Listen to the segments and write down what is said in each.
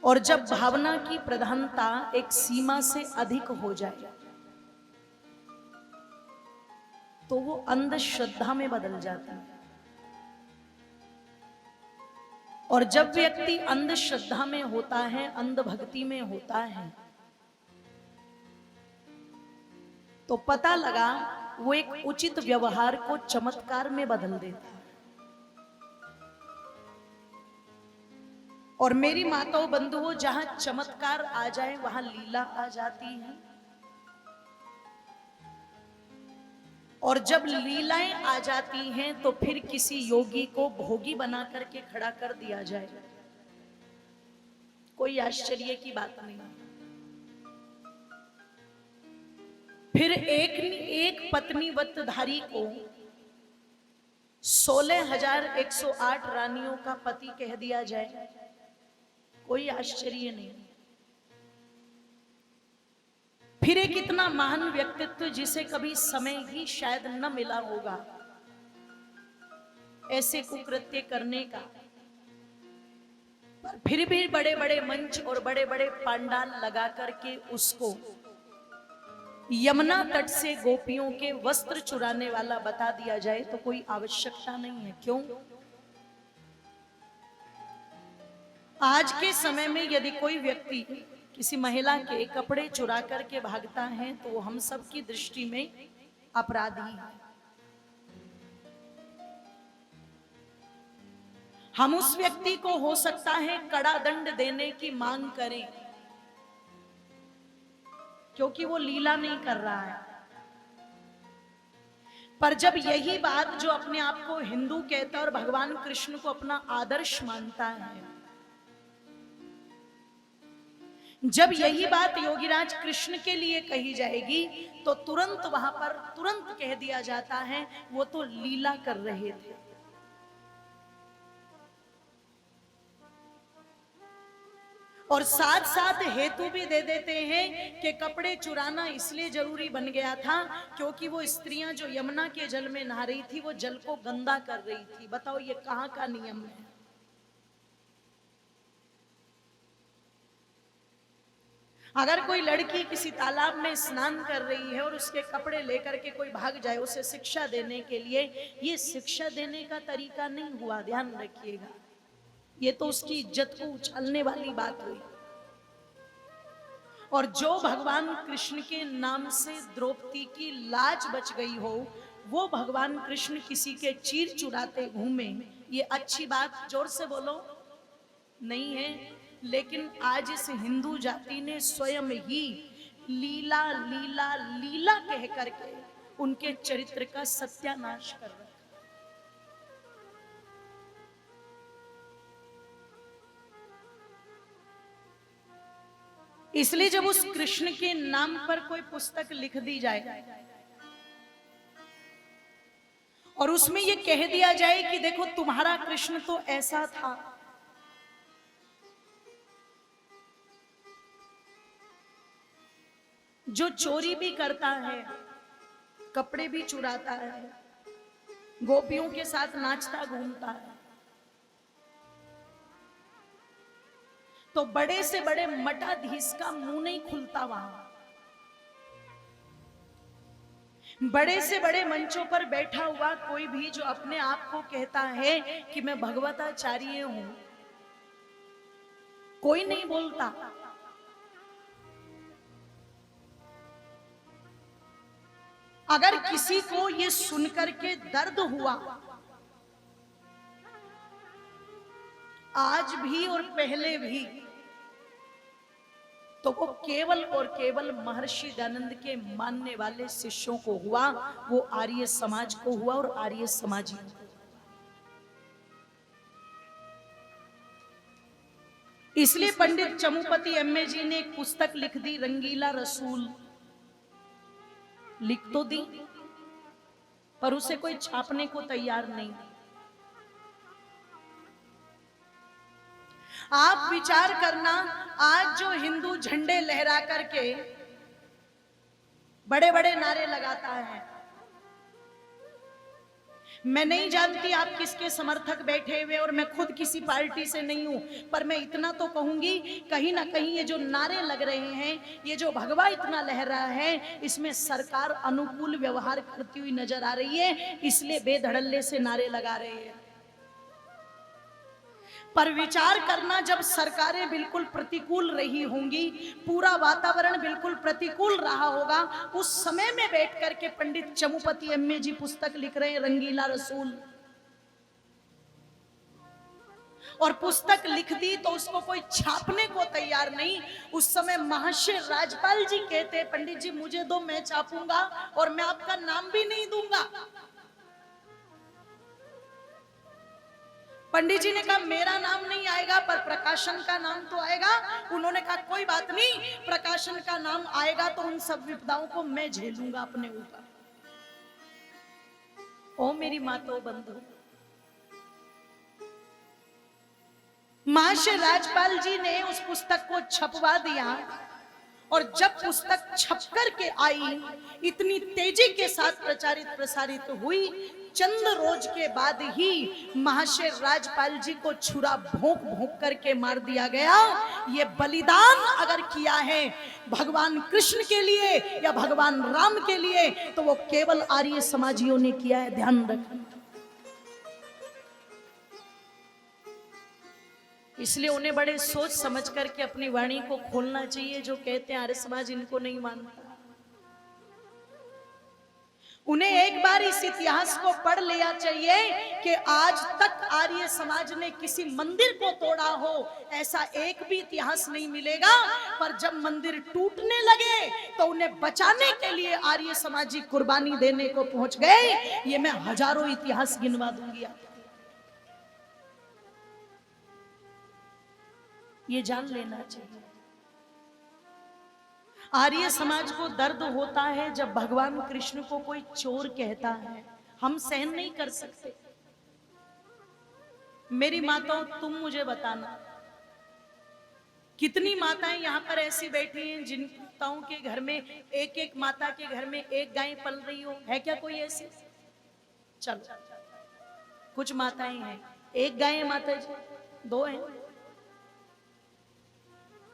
और जब भावना की प्रधानता एक सीमा से अधिक हो जाए तो वो अंधश्रद्धा में बदल जाती है। और जब व्यक्ति अंधश्रद्धा में होता है, अंधभक्ति में होता है, तो पता लगा वो एक उचित व्यवहार को चमत्कार में बदल देता है। और मेरी माताओं बंधुओं, जहां चमत्कार आ जाए वहां लीला आ जाती है। और जब लीलाएं आ जाती हैं तो फिर किसी योगी को भोगी बना करके खड़ा कर दिया जाए, कोई आश्चर्य की बात नहीं। फिर एक पत्नी व्रतधारी को 16,108 रानियों का पति कह दिया जाए, कोई आश्चर्य नहीं। फिर एक इतना महान व्यक्तित्व जिसे कभी समय ही शायद न मिला होगा ऐसे कुकृत्य करने का, पर फिर भी बड़े बड़े मंच और बड़े बड़े पांडाल लगा करके उसको यमुना तट से गोपियों के वस्त्र चुराने वाला बता दिया जाए तो कोई आवश्यकता नहीं है। क्यों? आज के समय में यदि कोई व्यक्ति किसी महिला के कपड़े चुरा करके भागता है तो वो हम सब की दृष्टि में अपराधी है। हम उस व्यक्ति को हो सकता है कड़ा दंड देने की मांग करें, क्योंकि वो लीला नहीं कर रहा है। पर जब यही बात जो अपने आप को हिंदू कहता है और भगवान कृष्ण को अपना आदर्श मानता है, जब यही बात योगीराज कृष्ण के लिए कही जाएगी तो तुरंत वहां पर तुरंत कह दिया जाता है वो तो लीला कर रहे थे। और साथ साथ हेतु भी दे देते हैं कि कपड़े चुराना इसलिए जरूरी बन गया था क्योंकि वो स्त्रियां जो यमुना के जल में नहा रही थी वो जल को गंदा कर रही थी। बताओ ये कहां का नियम है? अगर कोई लड़की किसी तालाब में स्नान कर रही है और उसके कपड़े लेकर के कोई भाग जाए उसे शिक्षा देने के लिए, ये शिक्षा देने का तरीका नहीं हुआ, ध्यान रखिएगा। ये तो उसकी इज्जत को उछालने वाली बात हुई। और जो भगवान कृष्ण के नाम से द्रौपदी की लाज बच गई हो, वो भगवान कृष्ण किसी के चीर चुराते घूमे, ये अच्छी बात, जोर से बोलो, नहीं है। लेकिन आज इस हिंदू जाति ने स्वयं ही लीला लीला लीला कह करके उनके चरित्र का सत्यानाश कर रखा। इसलिए जब उस कृष्ण के नाम पर कोई पुस्तक लिख दी जाए और उसमें ये कह दिया जाए कि देखो तुम्हारा कृष्ण तो ऐसा था, जो चोरी भी करता है, कपड़े भी चुराता है, गोपियों के साथ नाचता घूमता है, तो बड़े से बड़े मठाधीश का मुंह नहीं खुलता वहां। बड़े से बड़े मंचों पर बैठा हुआ कोई भी जो अपने आप को कहता है कि मैं भगवताचार्य हूं, कोई नहीं बोलता। अगर किसी को ये सुनकर के दर्द हुआ, आज भी और पहले भी, तो वो केवल और केवल महर्षि दयानंद के मानने वाले शिष्यों को हुआ, वो आर्य समाज को हुआ और आर्य समाजी को। इसलिए पंडित चमुपति एमए जी ने एक पुस्तक लिख दी, रंगीला रसूल। लिख तो दी पर उसे कोई छापने को तैयार नहीं। आप विचार करना, आज जो हिंदू झंडे लहरा करके बड़े बड़े नारे लगाता है, मैं नहीं जानती आप किसके समर्थक बैठे हुए, और मैं खुद किसी पार्टी से नहीं हूं, पर मैं इतना तो कहूंगी, कहीं ना कहीं ये जो नारे लग रहे हैं, ये जो भगवा इतना लहरा है, इसमें सरकार अनुकूल व्यवहार करती हुई नजर आ रही है, इसलिए बेधड़ल्ले से नारे लगा रहे हैं। पर विचार करना, जब सरकारें बिल्कुल प्रतिकूल रही होंगी, पूरा वातावरण बिल्कुल प्रतिकूल रहा होगा, उस समय में बैठ करके पंडित चमुपति एमए जी पुस्तक लिख रहे हैं रंगीला रसूल, और पुस्तक लिख दी तो उसको कोई छापने को तैयार नहीं। उस समय महर्षि राजपाल जी कहते, पंडित जी मुझे दो, मैं छापूंगा और मैं आपका नाम भी नहीं दूंगा। पंडित जी ने कहा मेरा नाम नहीं आएगा, पर प्रकाशन का नाम तो आएगा। उन्होंने कहा कोई बात नहीं, प्रकाशन का नाम आएगा तो उन सब विपदाओं को मैं झेलूंगा अपने ऊपर। ओ मेरी मातो बंधु, महर्षि राजपाल जी ने उस पुस्तक को छपवा दिया, और जब पुस्तक छप कर के आई, इतनी तेजी के साथ प्रचारित प्रसारित हुई, चंद रोज के बाद ही महर्षि राजपाल जी को छुरा भोंक भोंक करके मार दिया गया। ये बलिदान अगर किया है भगवान कृष्ण के लिए या भगवान राम के लिए, तो वो केवल आर्य समाजियों ने किया है, ध्यान रखना। इसलिए उन्हें बड़े सोच समझ करके अपनी वाणी को खोलना चाहिए। जो कहते हैं आर्य समाज इनको नहीं मानता, उन्हें एक बार इस इतिहास को पढ़ लिया चाहिए कि आज तक आर्य समाज ने किसी मंदिर को तोड़ा हो, ऐसा एक भी इतिहास नहीं मिलेगा। पर जब मंदिर टूटने लगे तो उन्हें बचाने के लिए आर्य समाजी कुर्बानी देने को पहुंच गए। ये मैं हजारों इतिहास गिनवा दूंगी आपको, ये जान लेना चाहिए। आर्य समाज को दर्द होता है जब भगवान कृष्ण को कोई चोर कहता है, हम सहन नहीं कर सकते। मेरी माताओं, तुम मुझे बताना, कितनी माताएं यहाँ पर ऐसी बैठी हैं जिन माताओं के घर में एक एक माता के घर में एक गाय पल रही हो? है क्या कोई ऐसी? चलो, कुछ माताएं हैं, एक गाय है माता जी, दो हैं।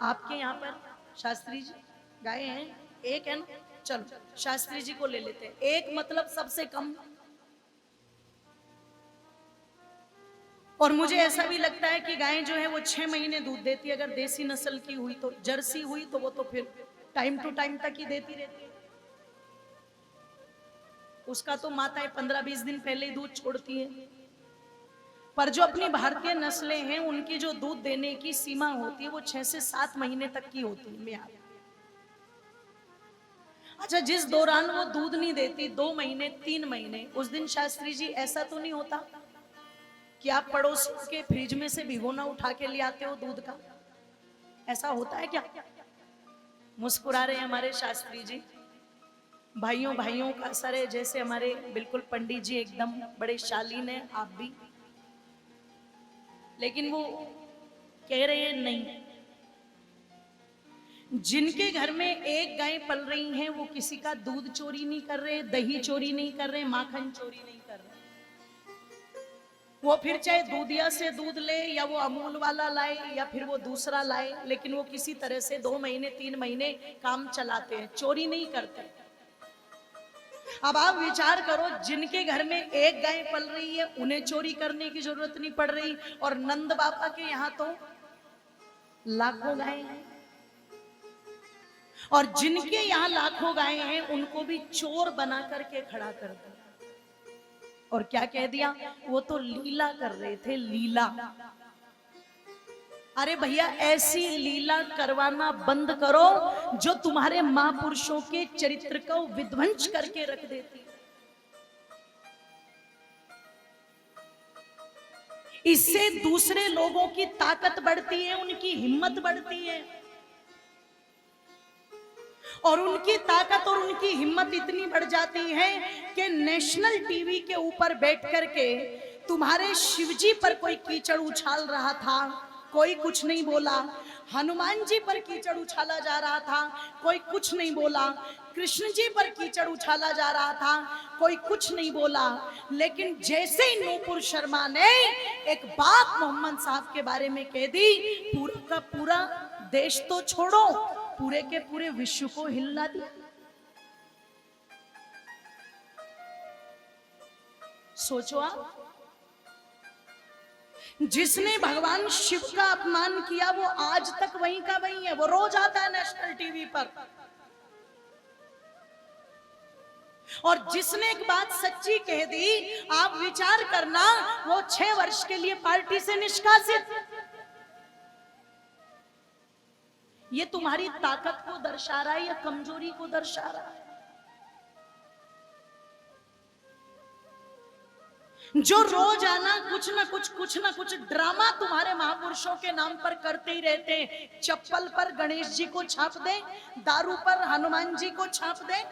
आपके यहाँ पर शास्त्री जी गाय हैं, एक है ना? चलो शास्त्री जी को ले लेते हैं, एक मतलब सबसे कम। और मुझे ऐसा भी लगता है कि गाय जो है वो 6 महीने दूध देती है। अगर देसी नस्ल की हुई तो, जर्सी हुई तो वो तो फिर टाइम टू टाइम तक ही देती रहती है। उसका तो माताएं 15-20 दिन पहले ही दूध छोड़ती है। पर जो अपनी भारतीय नस्लें हैं, उनकी जो दूध देने की सीमा होती है वो 6 से 7 महीने तक की होती है म्याद। अच्छा, जिस दौरान वो दूध नहीं देती, 2 महीने 3 महीने, उस दिन शास्त्री जी ऐसा तो नहीं होता कि आप पड़ोस के फ्रिज में से भिगोना उठा के ले आते हो दूध का? ऐसा होता है क्या? मुस्कुरा रहे हैं हमारे शास्त्री जी। भाइयों भाइयों का असर है, जैसे हमारे बिल्कुल पंडित जी एकदम बड़े शालीन है, आप भी। लेकिन वो कह रहे हैं नहीं, जिनके घर में एक गाय पल रही हैं वो किसी का दूध चोरी नहीं कर रहे, दही चोरी नहीं कर रहे, माखन चोरी नहीं कर रहे। वो फिर चाहे दूधिया से दूध ले या वो अमूल वाला लाए या फिर वो दूसरा लाए, लेकिन वो किसी तरह से 2 महीने 3 महीने काम चलाते हैं, चोरी नहीं करते। अब आप विचार करो, जिनके घर में एक गाय पल रही है उन्हें चोरी करने की जरूरत नहीं पड़ रही, और नंद बाबा के यहाँ तो लाखों गाय हैं, और जिनके यहाँ लाखों गाय हैं उनको भी चोर बना करके खड़ा कर दिया। और क्या कह दिया? वो तो लीला कर रहे थे, लीला। अरे भैया, ऐसी लीला करवाना बंद करो जो तुम्हारे महापुरुषों के चरित्र को विध्वंस करके रख देती। इससे दूसरे लोगों की ताकत बढ़ती है, उनकी हिम्मत बढ़ती है, और उनकी ताकत और उनकी हिम्मत इतनी बढ़ जाती है कि नेशनल टीवी के ऊपर बैठ करके तुम्हारे शिवजी पर कोई कीचड़ उछाल रहा था कोई कुछ नहीं बोला। हनुमान जी पर कीचड़ उछाला जा रहा था, कोई कुछ नहीं बोला। कृष्ण जी पर कीचड़ उछाला जा रहा था, कोई कुछ नहीं बोला। लेकिन जैसे ही नूपुर शर्मा ने एक बात मोहम्मद साहब के बारे में कह दी, पूरा का पूरा देश तो छोड़ो, पूरे के पूरे विश्व को हिला दिया। सोचो आप, जिसने भगवान शिव का अपमान किया वो आज तक वहीं का वहीं है। वो रोज आता है नेशनल टीवी पर। और जिसने एक बात सच्ची कह दी, आप विचार करना, वो 6 वर्ष के लिए पार्टी से निष्कासित। ये तुम्हारी ताकत को दर्शा रहा है या कमजोरी को दर्शा रहा है? जो रोज आना कुछ ना कुछ ड्रामा तुम्हारे महापुरुषों के नाम पर करते ही रहते हैं। चप्पल पर गणेश जी को छाप दे, दारू पर हनुमान जी को छाप दे,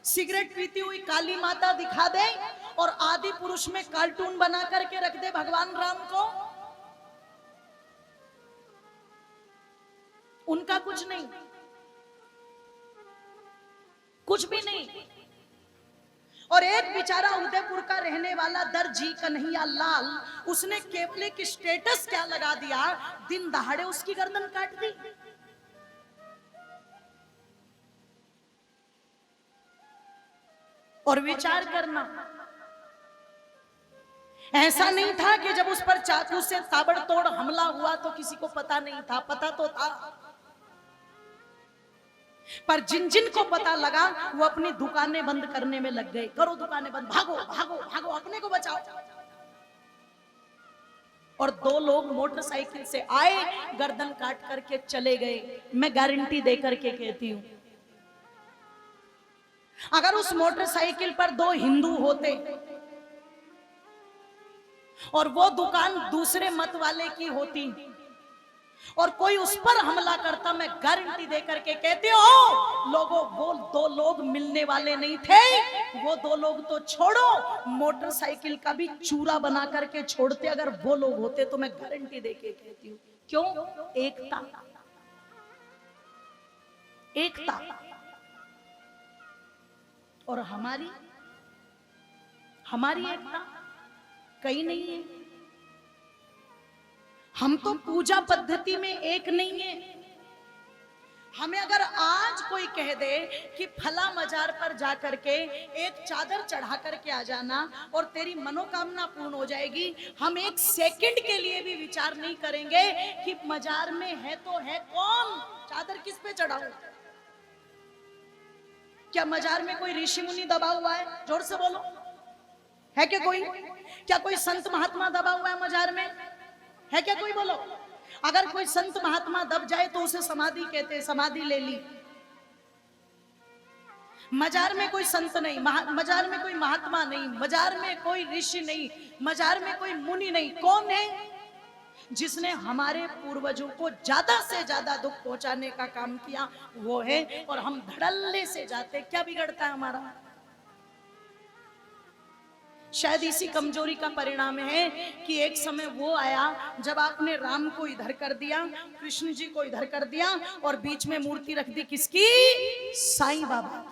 सिगरेट पीती हुई काली माता दिखा दे, और आदि पुरुष में कार्टून बना करके रख दे भगवान राम को। उनका कुछ नहीं, कुछ भी नहीं। और एक बेचारा उदयपुर का रहने वाला दर्जी कन्हैया लाल, उसने केवल एक स्टेटस क्या लगा दिया, दिन दहाड़े उसकी गर्दन काट दी। और विचार करना, ऐसा नहीं था कि जब उस पर चाकू से ताबड़तोड़ हमला हुआ तो किसी को पता नहीं था, पता तो था। पर जिन जिन को पता लगा वो अपनी दुकानें बंद करने में लग गए। करो दुकानें बंद, भागो भागो भागो, अपने को बचाओ। और 2 लोग मोटरसाइकिल से आए, गर्दन काट करके चले गए। मैं गारंटी देकर के कहती हूं, अगर उस मोटरसाइकिल पर 2 हिंदू होते और वो दुकान दूसरे मत वाले की होती और कोई उस पर हमला करता, मैं गारंटी देकर के कहती हूं लोगों, वो 2 लोग मिलने वाले नहीं थे। वो 2 लोग तो छोड़ो, मोटरसाइकिल का भी चूरा बना करके छोड़ते अगर वो लोग होते। तो मैं गारंटी देके कहती हूं, क्यों? एकता, एकता। और हमारी एकता कहीं नहीं है। हम तो पूजा पद्धति में एक नहीं है। हमें अगर आज कोई कह दे कि फला मजार पर जाकर के एक चादर चढ़ा करके आ जाना और तेरी मनोकामना पूर्ण हो जाएगी, हम 1 सेकंड के लिए भी विचार नहीं करेंगे कि मजार में है तो है कौन, चादर किस पे चढ़ाऊं। क्या मजार में कोई ऋषि मुनि दबा हुआ है? जोर से बोलो, है क्या कोई? क्या कोई संत महात्मा दबा हुआ है मजार में? है क्या कोई? बोलो। अगर कोई संत महात्मा दब जाए तो उसे समाधि कहते हैं, समाधि ले ली। मजार में कोई संत नहीं, मजार में कोई महात्मा नहीं, मजार में कोई ऋषि नहीं, मजार में कोई मुनि नहीं। कौन है? जिसने हमारे पूर्वजों को ज्यादा से ज्यादा दुख पहुंचाने का काम किया, वो है। और हम धड़ल्ले से जाते, क्या बिगड़ता है हमारा? शायद इसी कमजोरी का परिणाम है कि एक समय वो आया जब आपने राम को इधर कर दिया, कृष्ण जी को इधर कर दिया और बीच में मूर्ति रख दी किसकी? साईं बाबा।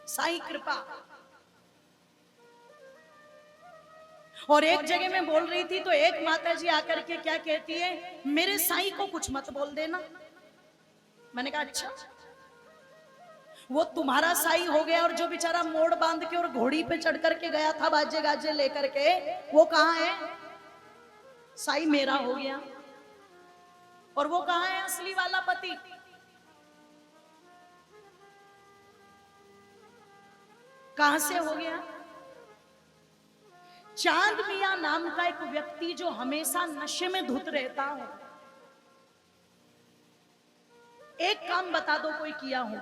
साईं कृपा। और एक जगह में बोल रही थी तो एक माता जी आकर के क्या कहती है, मेरे साईं को कुछ मत बोल देना। मैंने कहा अच्छा, वो तुम्हारा साई हो गया और जो बेचारा मोड़ बांध के और घोड़ी पे चढ़ करके गया था बाजे गाजे लेकर के, वो कहां है? साई मेरा हो गया। और वो कहां है असली वाला पति? कहां से हो गया? चांद मियां नाम का एक व्यक्ति जो हमेशा नशे में धुत रहता हो, एक काम बता दो कोई किया हो?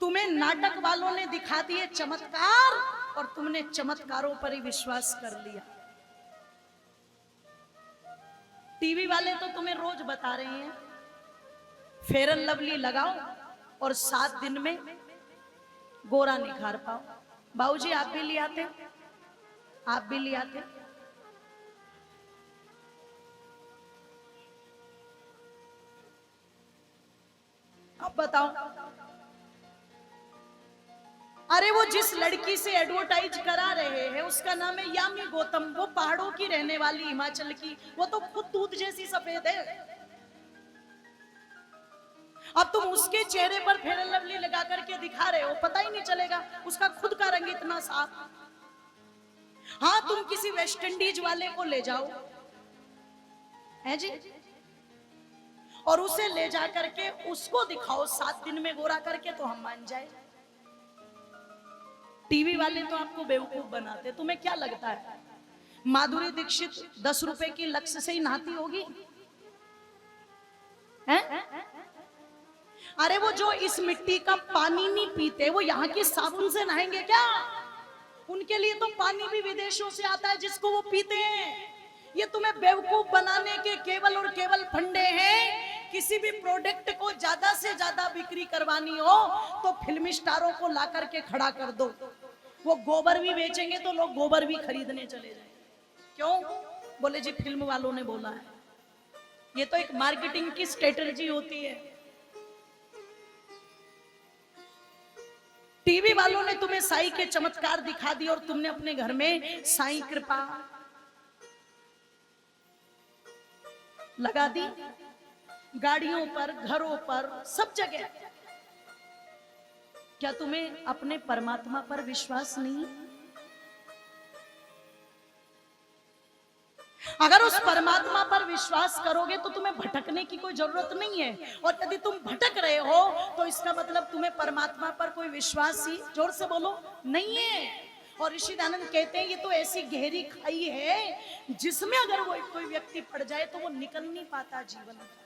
तुम्हें नाटक वालों ने दिखा दिए चमत्कार और तुमने चमत्कारों पर ही विश्वास कर लिया। टीवी वाले तो तुम्हें रोज बता रहे हैं फेयर एंड लवली लगाओ और 7 दिन में गोरा निखार पाओ। बाबूजी आप भी ले आते, आप भी ले आते। अब बताओ, अरे वो जिस लड़की से एडवर्टाइज करा रहे हैं उसका नाम है यामी गौतम, वो पहाड़ों की रहने वाली, हिमाचल की, वो तो खुद दूध जैसी सफेद है। अब तुम उसके चेहरे पर फेयर एंड लवली लगा करके दिखा रहे हो, पता ही नहीं चलेगा, उसका खुद का रंग इतना साफ। हाँ, तुम किसी वेस्ट इंडीज वाले को ले जाओ है जी, और उसे ले जा करके उसको दिखाओ 7 दिन में गोरा करके, तो हम मान जाए। टीवी वाले तो आपको बेवकूफ बनाते। तुम्हें क्या लगता है माधुरी दीक्षित 10 रुपए की लक्ष्य से ही नहाती होगी? है? अरे वो जो इस मिट्टी का पानी नहीं पीते, वो यहाँ की साबुन से नहाएंगे क्या? उनके लिए तो पानी भी विदेशों से आता है जिसको वो पीते हैं। ये तुम्हें बेवकूफ बनाने के केवल और केवल फंडे हैं। किसी भी प्रोडक्ट को ज्यादा से ज्यादा बिक्री करवानी हो तो फिल्मी स्टारों को ला करके खड़ा कर दो, वो गोबर भी बेचेंगे तो लोग गोबर भी खरीदने चले जाएंगे। क्यों? बोले जी फिल्म वालों ने बोला है। ये तो एक मार्केटिंग की स्ट्रेटजी होती है। टीवी वालों ने तुम्हें साईं के चमत्कार दिखा दिए और तुमने अपने घर में साईं कृपा लगा दी, गाड़ियों पर, घरों पर, सब जगह। क्या तुम्हें अपने परमात्मा पर विश्वास नहीं? अगर उस परमात्मा पर विश्वास करोगे तो तुम्हें भटकने की कोई जरूरत नहीं है। और यदि तुम भटक रहे हो तो इसका मतलब तुम्हें परमात्मा पर कोई विश्वास ही, जोर से बोलो, नहीं है। और ऋषि दयानंद कहते हैं ये तो ऐसी गहरी खाई है जिसमें अगर वो कोई व्यक्ति पड़ जाए तो वो निकल नहीं पाता जीवन में।